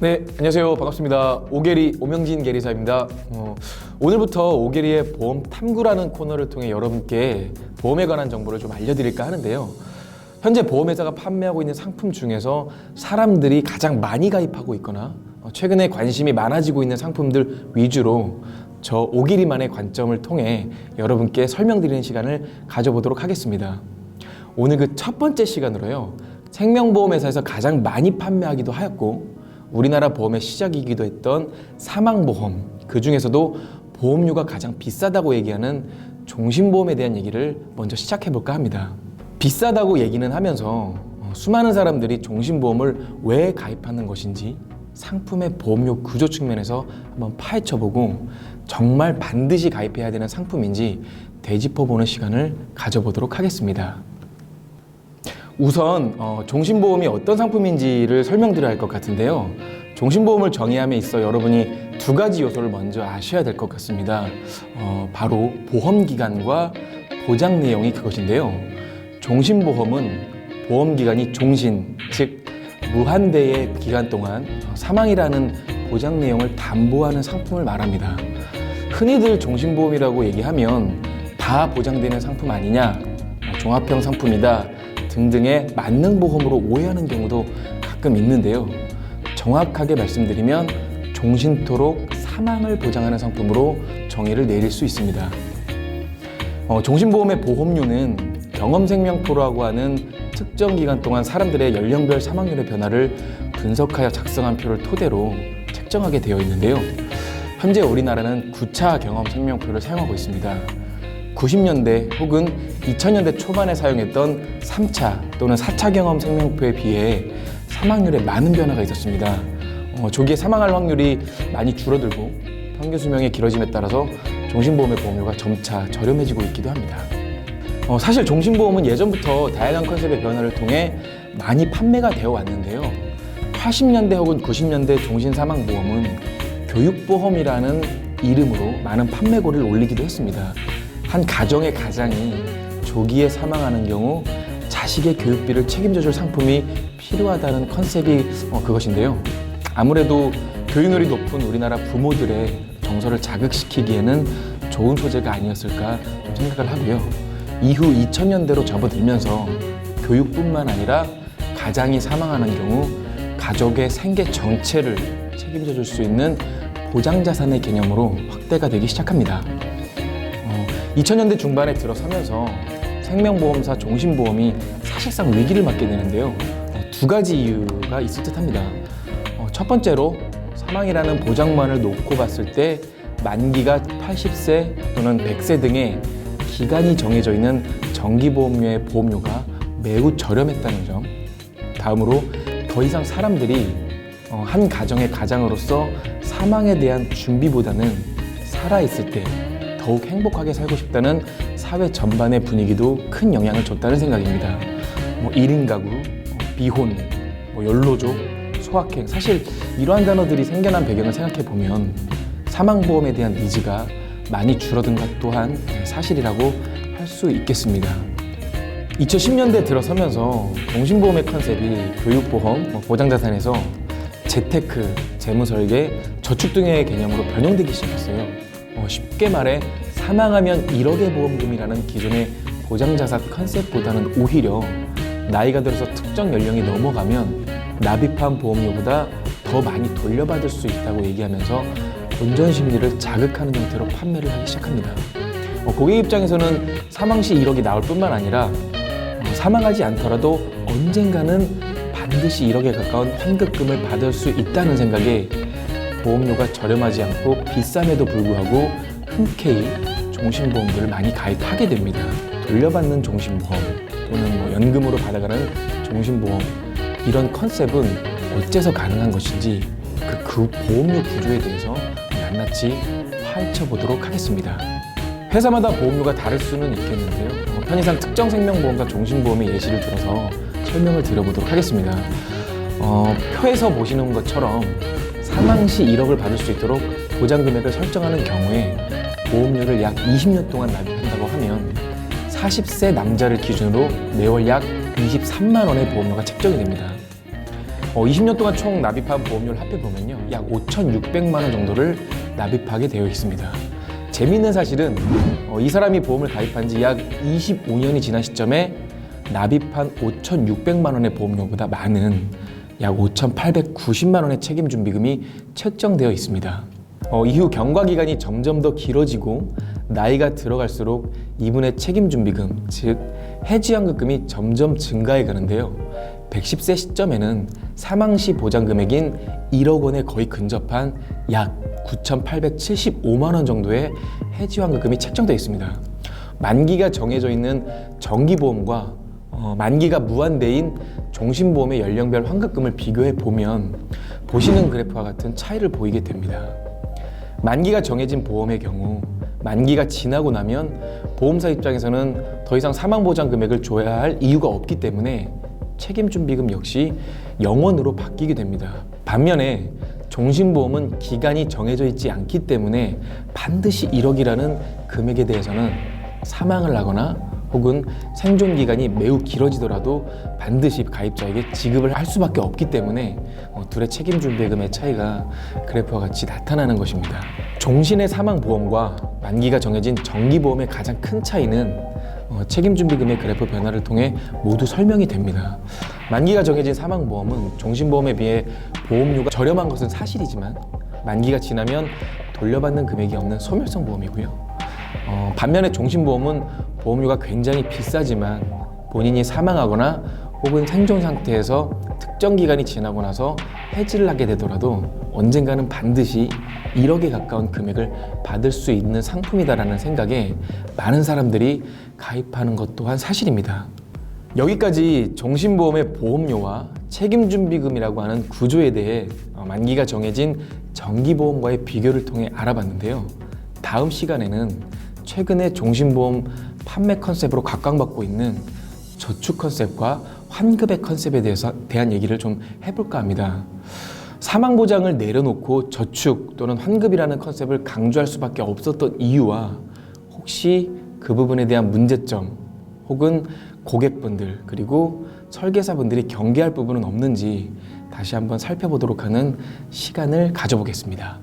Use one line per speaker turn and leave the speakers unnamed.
네, 안녕하세요. 반갑습니다. 오게리 오명진 계리사입니다. 오늘부터 오게리의 보험 탐구라는 코너를 통해 여러분께 보험에 관한 정보를 좀 알려드릴까 하는데요. 현재 보험회사가 판매하고 있는 상품 중에서 사람들이 가장 많이 가입하고 있거나 최근에 관심이 많아지고 있는 상품들 위주로 저 오게리만의 관점을 통해 여러분께 설명드리는 시간을 가져보도록 하겠습니다. 오늘 그 첫 번째 시간으로요. 생명보험회사에서 가장 많이 판매하기도 하였고 우리나라 보험의 시작이기도 했던 사망보험, 그 중에서도 보험료가 가장 비싸다고 얘기하는 종신보험에 대한 얘기를 먼저 시작해볼까 합니다. 비싸다고 얘기는 하면서 수많은 사람들이 종신보험을 왜 가입하는 것인지 상품의 보험료 구조 측면에서 한번 파헤쳐보고 정말 반드시 가입해야 되는 상품인지 되짚어보는 시간을 가져보도록 하겠습니다. 우선 종신보험이 어떤 상품인지를 설명드려야 할 것 같은데요. 종신보험을 정의함에 있어 여러분이 두 가지 요소를 먼저 아셔야 될 것 같습니다. 바로 보험기간과 보장 내용이 그것인데요. 종신보험은 보험기간이 종신, 즉 무한대의 기간 동안 사망이라는 보장 내용을 담보하는 상품을 말합니다. 흔히들 종신보험이라고 얘기하면 다 보장되는 상품 아니냐, 종합형 상품이다 등등의 만능보험으로 오해하는 경우도 가끔 있는데요. 정확하게 말씀드리면 종신토록 사망을 보장하는 상품으로 정의를 내릴 수 있습니다. 종신보험의 보험료는 경험생명표라고 하는 특정 기간 동안 사람들의 연령별 사망률의 변화를 분석하여 작성한 표를 토대로 책정하게 되어 있는데요. 현재 우리나라는 9차 경험생명표를 사용하고 있습니다. 90년대 혹은 2000년대 초반에 사용했던 3차 또는 4차 경험 생명표에 비해 사망률에 많은 변화가 있었습니다. 조기에 사망할 확률이 많이 줄어들고 평균 수명이 길어짐에 따라서 종신보험의 보험료가 점차 저렴해지고 있기도 합니다. 사실 종신보험은 예전부터 다양한 컨셉의 변화를 통해 많이 판매가 되어 왔는데요. 80년대 혹은 90년대 종신사망보험은 교육보험이라는 이름으로 많은 판매고를 올리기도 했습니다. 한 가정의 가장이 조기에 사망하는 경우 자식의 교육비를 책임져줄 상품이 필요하다는 컨셉이 그것인데요. 아무래도 교육률이 높은 우리나라 부모들의 정서를 자극시키기에는 좋은 소재가 아니었을까 생각을 하고요. 이후 2000년대로 접어들면서 교육뿐만 아니라 가장이 사망하는 경우 가족의 생계 전체를 책임져줄 수 있는 보장자산의 개념으로 확대가 되기 시작합니다. 2000년대 중반에 들어서면서 생명보험사 종신보험이 사실상 위기를 맞게 되는데요. 두 가지 이유가 있을 듯합니다. 첫 번째로 사망이라는 보장만을 놓고 봤을 때 만기가 80세 또는 100세 등의 기간이 정해져 있는 정기보험료의 보험료가 매우 저렴했다는 점. 다음으로 더 이상 사람들이 한 가정의 가장으로서 사망에 대한 준비보다는 살아있을 때 더욱 행복하게 살고 싶다는 사회 전반의 분위기도 큰 영향을 줬다는 생각입니다. 1인 가구, 비혼, 연로족, 소확행, 사실 이러한 단어들이 생겨난 배경을 생각해보면 사망보험에 대한 니즈가 많이 줄어든 것 또한 사실이라고 할 수 있겠습니다. 2010년대 들어서면서 종신보험의 컨셉이 교육보험, 보장자산에서 재테크, 재무설계, 저축 등의 개념으로 변형되기 시작했어요. 쉽게 말해 사망하면 1억의 보험금이라는 기존의 보장자산 컨셉보다는 오히려 나이가 들어서 특정 연령이 넘어가면 납입한 보험료보다 더 많이 돌려받을 수 있다고 얘기하면서 본전 심리를 자극하는 형태로 판매를 하기 시작합니다. 고객 입장에서는 사망 시 1억이 나올 뿐만 아니라 사망하지 않더라도 언젠가는 반드시 1억에 가까운 환급금을 받을 수 있다는 생각에 보험료가 저렴하지 않고 비쌈에도 불구하고 흔쾌히 종신보험들을 많이 가입하게 됩니다. 돌려받는 종신보험 또는 연금으로 받아가는 종신보험, 이런 컨셉은 어째서 가능한 것인지 그 보험료 구조에 대해서 낱낱이 파헤쳐 보도록 하겠습니다. 회사마다 보험료가 다를 수는 있겠는데요. 편의상 특정 생명보험과 종신보험의 예시를 들어서 설명을 드려보도록 하겠습니다. 표에서 보시는 것처럼 사망 시 1억을 받을 수 있도록 보장 금액을 설정하는 경우에 보험료를 약 20년 동안 납입한다고 하면 40세 남자를 기준으로 매월 약 23만 원의 보험료가 책정이 됩니다. 20년 동안 총 납입한 보험료를 합해보면요, 약 5,600만 원 정도를 납입하게 되어 있습니다. 재미있는 사실은 이 사람이 보험을 가입한 지 약 25년이 지난 시점에 납입한 5,600만 원의 보험료보다 많은 약 5,890만 원의 책임준비금이 책정되어 있습니다. 이후 경과기간이 점점 더 길어지고 나이가 들어갈수록 이분의 책임준비금, 즉 해지환급금이 점점 증가해 가는데요. 110세 시점에는 사망시 보장금액인 1억 원에 거의 근접한 약 9,875만 원 정도의 해지환급금이 책정되어 있습니다. 만기가 정해져 있는 정기보험과 만기가 무한대인 종신보험의 연령별 환급금을 비교해 보면 보시는 그래프와 같은 차이를 보이게 됩니다. 만기가 정해진 보험의 경우 만기가 지나고 나면 보험사 입장에서는 더 이상 사망보장 금액을 줘야 할 이유가 없기 때문에 책임준비금 역시 0원으로 바뀌게 됩니다. 반면에 종신보험은 기간이 정해져 있지 않기 때문에 반드시 1억이라는 금액에 대해서는 사망을 하거나 혹은 생존기간이 매우 길어지더라도 반드시 가입자에게 지급을 할 수밖에 없기 때문에 둘의 책임준비금의 차이가 그래프와 같이 나타나는 것입니다. 종신의 사망보험과 만기가 정해진 정기보험의 가장 큰 차이는 책임준비금의 그래프 변화를 통해 모두 설명이 됩니다. 만기가 정해진 사망보험은 종신보험에 비해 보험료가 저렴한 것은 사실이지만 만기가 지나면 돌려받는 금액이 없는 소멸성 보험이고요. 반면에 종신보험은 보험료가 굉장히 비싸지만 본인이 사망하거나 혹은 생존 상태에서 특정 기간이 지나고 나서 해지를 하게 되더라도 언젠가는 반드시 1억에 가까운 금액을 받을 수 있는 상품이다라는 생각에 많은 사람들이 가입하는 것 또한 사실입니다. 여기까지 종신보험의 보험료와 책임준비금이라고 하는 구조에 대해 만기가 정해진 정기보험과의 비교를 통해 알아봤는데요. 다음 시간에는 최근에 종신보험 판매 컨셉으로 각광받고 있는 저축 컨셉과 환급의 컨셉에 대한 얘기를 좀 해볼까 합니다. 사망보장을 내려놓고 저축 또는 환급이라는 컨셉을 강조할 수밖에 없었던 이유와 혹시 그 부분에 대한 문제점 혹은 고객분들 그리고 설계사분들이 경계할 부분은 없는지 다시 한번 살펴보도록 하는 시간을 가져보겠습니다.